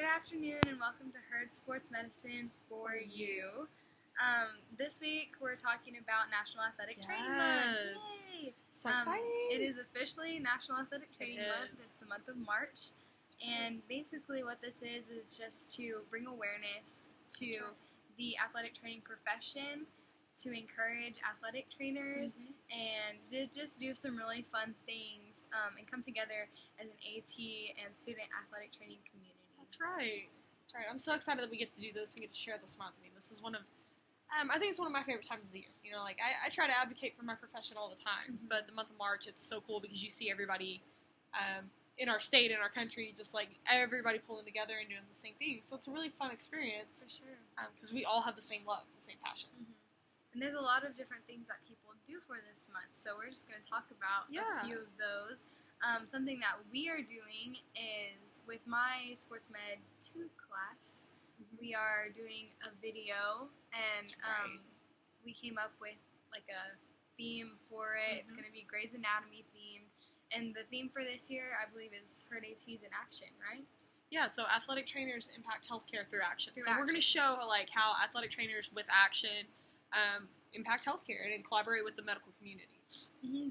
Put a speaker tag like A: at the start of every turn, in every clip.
A: afternoon and welcome to Herd Sports Medicine for You. This week we're talking about National Athletic Training Month. Yay!
B: So exciting!
A: It is officially National Athletic Training Month. It's the month of March. And basically what this is just to bring awareness to the athletic training profession, to encourage athletic trainers, and to just do some really fun things and come together as an AT and student athletic training community.
B: That's right. I'm so excited that we get to do this and get to share this month. I mean, this is one of, I think it's one of my favorite times of the year. You know, like, I try to advocate for my profession all the time, but the month of March, it's so cool because you see everybody in our state, in our country, just like everybody pulling together and doing the same thing. So it's a really fun experience.
A: For sure.
B: Because we all have the same love, the same passion.
A: And there's a lot of different things that people do for this month, so we're just going to talk about a few of those. Something that we are doing is with my Sports Med 2 class, we are doing a video, and we came up with like a theme for it. It's going to be Grey's Anatomy themed, and the theme for this year, I believe, is Herd ATs in Action, right?
B: Yeah, so athletic trainers impact healthcare through action. We're going to show like how athletic trainers with action impact healthcare and collaborate with the medical community.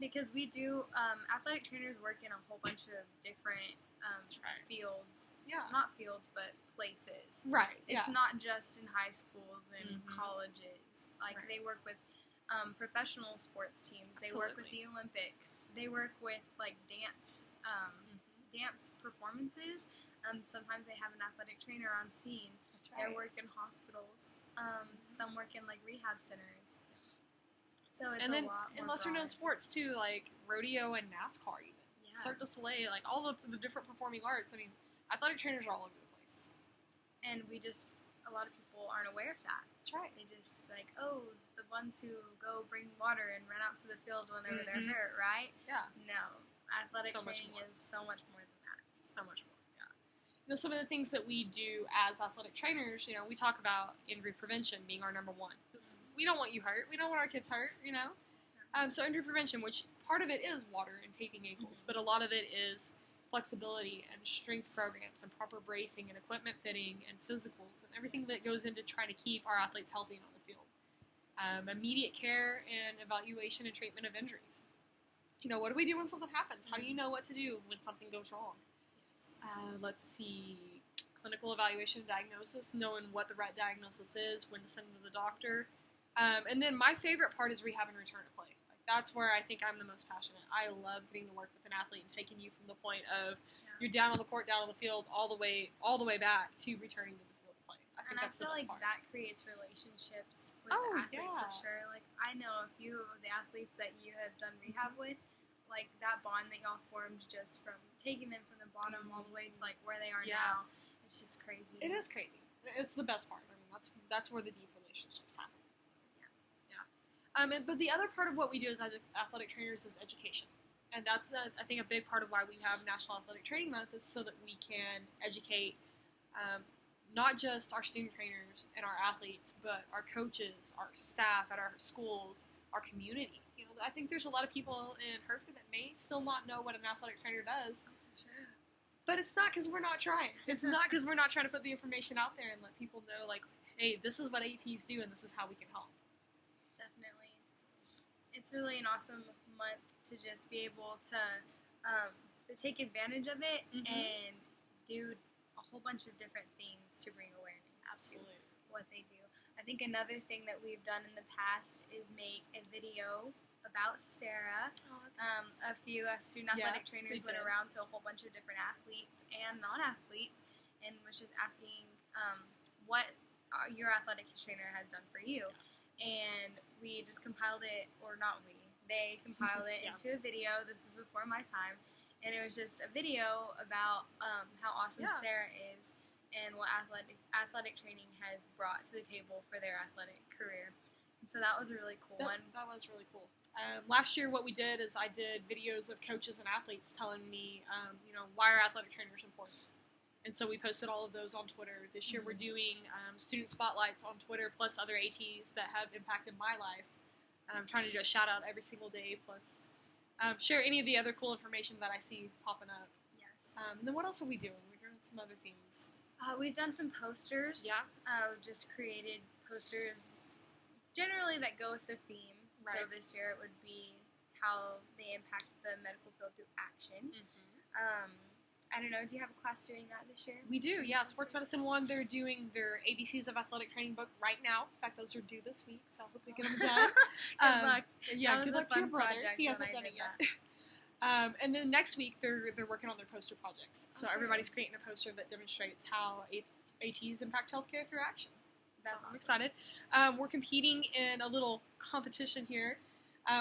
A: Because we do, athletic trainers work in a whole bunch of different fields. Not fields, but places.
B: Right.
A: It's not just in high schools and colleges. Like, they work with professional sports teams. They work with the Olympics. They work with, like, dance performances. Sometimes they have an athletic trainer on scene. They work in hospitals. Some work in, like, rehab centers. So it's a lot more
B: lesser known sports too, like rodeo and NASCAR even. Cirque du Soleil, like all the different performing arts. I mean, athletic trainers are all over the place.
A: And a lot of people aren't aware of that.
B: That's right.
A: They just like, the ones who go bring water and run out to the field whenever they're hurt, right?
B: Yeah.
A: No. Athletic training is so much more than that.
B: So much more. You know, some of the things that we do as athletic trainers, you know, we talk about injury prevention being our number one. Because we don't want you hurt. We don't want our kids hurt, you know. So injury prevention, which part of it is water and taping ankles, but a lot of it is flexibility and strength programs and proper bracing and equipment fitting and physicals and everything that goes into trying to keep our athletes healthy and on the field. Immediate care and evaluation and treatment of injuries. You know, what do we do when something happens? How do you know what to do when something goes wrong? Let's see, clinical evaluation and diagnosis, knowing what the right diagnosis is, when to send them to the doctor. And then my favorite part is rehab and return to play. Like, that's where I think I'm the most passionate. I love getting to work with an athlete and taking you from the point of you're down on the court, down on the field, all the way back to returning to the field to play. I think that's the best part.
A: That creates relationships with the athletes for sure. Like, I know a few of the athletes that you have done rehab with, like that bond that y'all formed just from taking them from the bottom all the way to like where they are now. It's just crazy.
B: It is crazy. It's the best part. I mean, that's where the deep relationships happen. So, but the other part of what we do as athletic trainers is education, and that's I think a big part of why we have National Athletic Training Month is so that we can educate not just our student trainers and our athletes, but our coaches, our staff at our schools, our community. You know, I think there's a lot of people in Hereford that may still not know what an athletic trainer does. But it's not because we're not trying. It's not because we're not trying to put the information out there and let people know, like, hey, this is what ATs do and this is how we can help.
A: Definitely. It's really an awesome month to just be able to take advantage of it and do a whole bunch of different things to bring awareness to what they do. I think another thing that we've done in the past is make a video about Sarah. A few student athletic trainers went around to a whole bunch of different athletes and non-athletes and was just asking what your athletic trainer has done for you. And we just compiled it, or not we, they compiled it into a video. This is before my time. And it was just a video about how awesome Sarah is and what athletic training has brought to the table for their athletic career. And so that was a really cool one.
B: That was really cool. Last year what we did is I did videos of coaches and athletes telling me, you know, why are athletic trainers important? And so we posted all of those on Twitter. This year we're doing student spotlights on Twitter plus other ATs that have impacted my life. I'm trying to do a shout out every single day plus share any of the other cool information that I see popping up.
A: Yes.
B: And then what else are we doing? We're doing some other things.
A: We've done some posters.
B: Yeah.
A: Just created posters generally that go with the theme.
B: Right.
A: So this year it would be how they impact the medical field through action. I don't know, do you have a class doing that this year?
B: We do, yeah. Sports Medicine 1, they're doing their ABCs of Athletic Training book right now. In fact, those are due this week, so I hope they get them done.
A: Good luck.
B: Yeah, good luck to your brother.
A: Project
B: He hasn't done it yet. And then next week, they're working on their poster projects. So everybody's creating a poster that demonstrates how ATs impact healthcare through action. So I'm excited. We're competing in a little competition here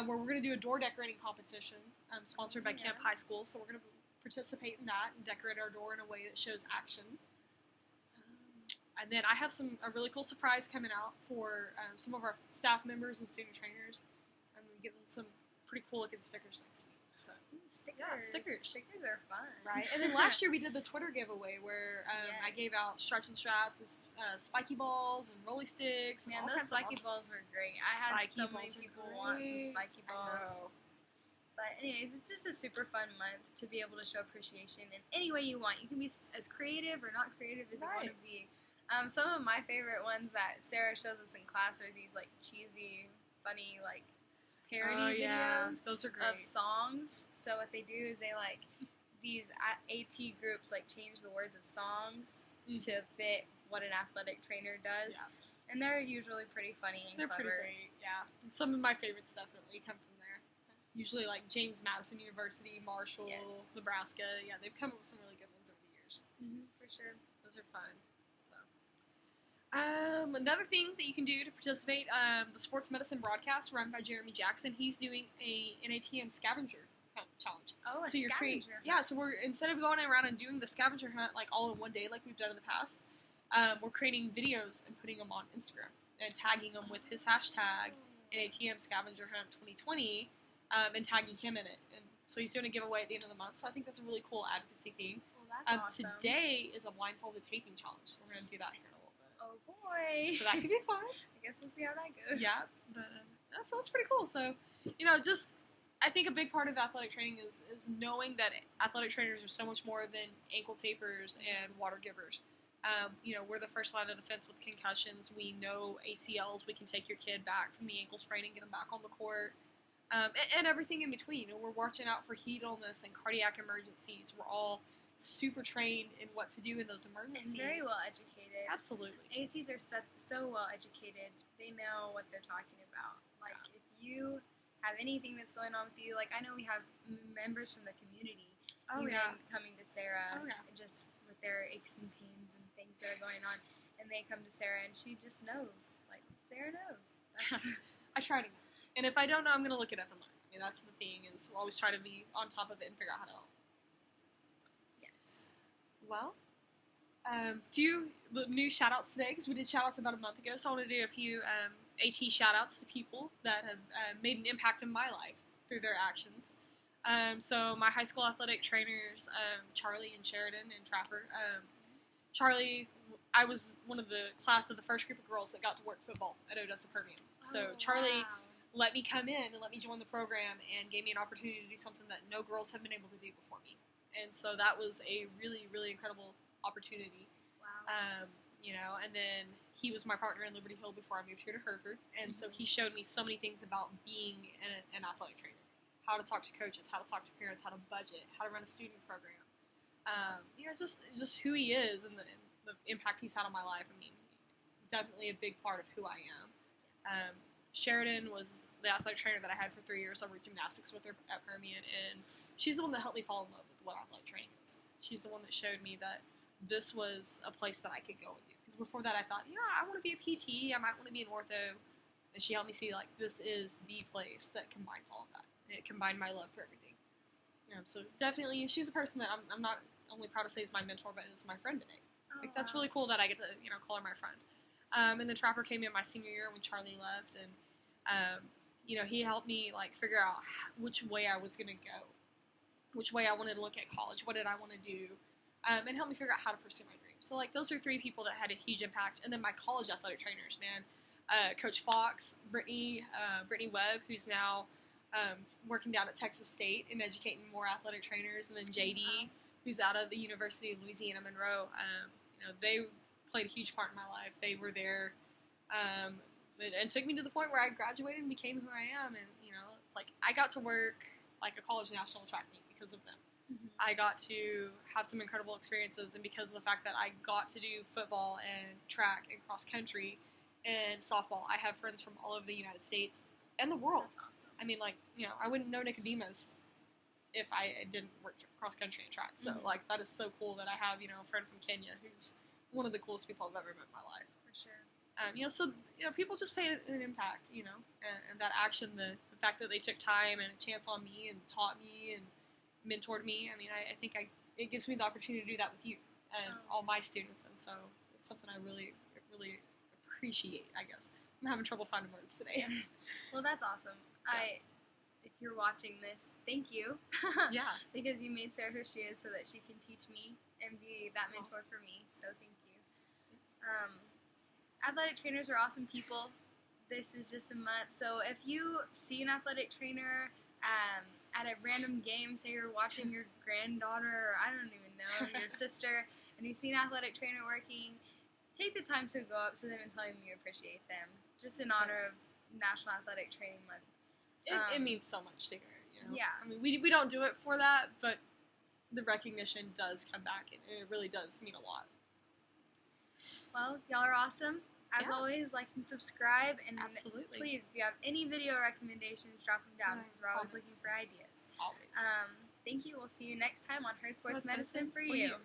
B: where we're going to do a door decorating competition sponsored by Camp High School. So we're going to participate in that and decorate our door in a way that shows action. And then I have a really cool surprise coming out for some of our staff members and student trainers. I'm going to give them some pretty cool looking stickers next week. So
A: stickers.
B: Yeah, stickers.
A: Stickers are fun.
B: Right. And then last year we did the Twitter giveaway where I gave out stretching straps and spiky balls and rolly sticks. And
A: Man,
B: all
A: those
B: kinds of
A: spiky balls were great. I had so many people want some spiky balls. But anyways, it's just a super fun month to be able to show appreciation in any way you want. You can be as creative or not creative as you want to be. Some of my favorite ones that Sarah shows us in class are these like cheesy, funny like parody videos
B: those are great.
A: Of songs. So what they do is they like these AT groups like change the words of songs to fit what an athletic trainer does. Yeah. And they're usually pretty funny and
B: clever. They're pretty great, yeah. Some of my favorites definitely come from there. Usually like James Madison University, Marshall, Nebraska. Yeah, they've come up with some really good ones over the years.
A: For sure.
B: Those are fun. Another thing that you can do to participate, the sports medicine broadcast run by Jeremy Jackson, he's doing a NATM scavenger hunt challenge.
A: Oh,
B: so you're
A: scavenger hunt.
B: Yeah, so we're, instead of going around and doing the scavenger hunt like all in one day like we've done in the past, we're creating videos and putting them on Instagram and tagging them with his hashtag NATM scavenger hunt 2020 and tagging him in it. And so he's doing a giveaway at the end of the month, so I think that's a really cool advocacy thing.
A: Well, that's awesome.
B: Today is a blindfolded taping challenge, so we're going to do that here in a little bit.
A: Oh boy.
B: So that could be fun.
A: I guess we'll see how that goes.
B: Yeah, but that sounds pretty cool. So, just I think a big part of athletic training is knowing that athletic trainers are so much more than ankle tapers and water givers. We're the first line of defense with concussions. We know ACLs. We can take your kid back from the ankle sprain and get them back on the court. And everything in between. We're watching out for heat illness and cardiac emergencies. We're all super trained in what to do in those emergencies.
A: And very well educated.
B: Absolutely.
A: ATs are so well educated. They know what they're talking about. Like, if you have anything that's going on with you, like, I know we have members from the community coming to Sarah just with their aches and pains and things that are going on. And they come to Sarah, and she just knows. Like, Sarah knows.
B: I try to know. And if I don't know, I'm going to look it up and learn. I mean, that's the thing, is we'll always try to be on top of it and figure out how to help. Well, few new shout-outs today, because we did shout-outs about a month ago, so I want to do a few AT shout-outs to people that have made an impact in my life through their actions. So my high school athletic trainers, Charlie and Sheridan and Trapper. Charlie, I was one of the class of the first group of girls that got to work football at Odessa Permian. So Charlie let me come in and let me join the program and gave me an opportunity to do something that no girls have been able to do before me. And so that was a really, really incredible opportunity. Wow. And then he was my partner in Liberty Hill before I moved here to Hereford. And so he showed me so many things about being an athletic trainer. How to talk to coaches, how to talk to parents, how to budget, how to run a student program. Just who he is and the impact he's had on my life. I mean, definitely a big part of who I am. Sheridan was the athletic trainer that I had for 3 years. I worked gymnastics with her at Permian, and she's the one that helped me fall in love with what athletic training is. She's the one that showed me that this was a place that I could go and do. Because before that, I thought, I want to be a PT, I might want to be an ortho. And she helped me see, like, this is the place that combines all of that. And it combined my love for everything. So definitely, she's a person that I'm not only proud to say is my mentor, but is my friend today. That's really cool that I get to, call her my friend. And then Trapper came in my senior year when Charlie left, and he helped me like figure out which way I was going to go, which way I wanted to look at college, what did I want to do, and helped me figure out how to pursue my dreams. So like those are 3 people that had a huge impact. And then my college athletic trainers, man, Coach Fox, Brittany Webb, who's now working down at Texas State and educating more athletic trainers, and then JD, who's out of the University of Louisiana Monroe. they played a huge part in my life. They were there, and took me to the point where I graduated and became who I am. And it's like I got to work like a college national track meet because of them.
A: Mm-hmm.
B: I got to have some incredible experiences, and because of the fact that I got to do football and track and cross country and softball, I have friends from all over the United States and the world.
A: That's awesome.
B: I mean, I wouldn't know Nicodemus if I didn't work cross country and track. So, that is so cool that I have, a friend from Kenya who's one of the coolest people I've ever met in my life.
A: For sure.
B: So people just pay an impact, and that action, the fact that they took time and a chance on me and taught me and mentored me. I mean, I think it gives me the opportunity to do that with you and all my students, and so it's something I really, really appreciate, I guess. I'm having trouble finding words today.
A: Well, that's awesome.
B: Yeah.
A: If you're watching this, thank you.
B: Yeah.
A: Because you made Sarah who she is so that she can teach me and be that mentor for me. So thank you. Athletic trainers are awesome people. This is just a month. So if you see an athletic trainer at a random game, say you're watching your granddaughter or I don't even know, your sister, and you see an athletic trainer working, take the time to go up to them and tell them you appreciate them. Just in honor of National Athletic Training Month.
B: It means so much to her,
A: Yeah.
B: I mean, we don't do it for that, but the recognition does come back, and it really does mean a lot.
A: Well, y'all are awesome. As always, like and subscribe, and
B: Absolutely.
A: Please, if you have any video recommendations, drop them down because we're always looking for ideas.
B: Always.
A: Thank you. We'll see you next time on Heard Sports Medicine for you.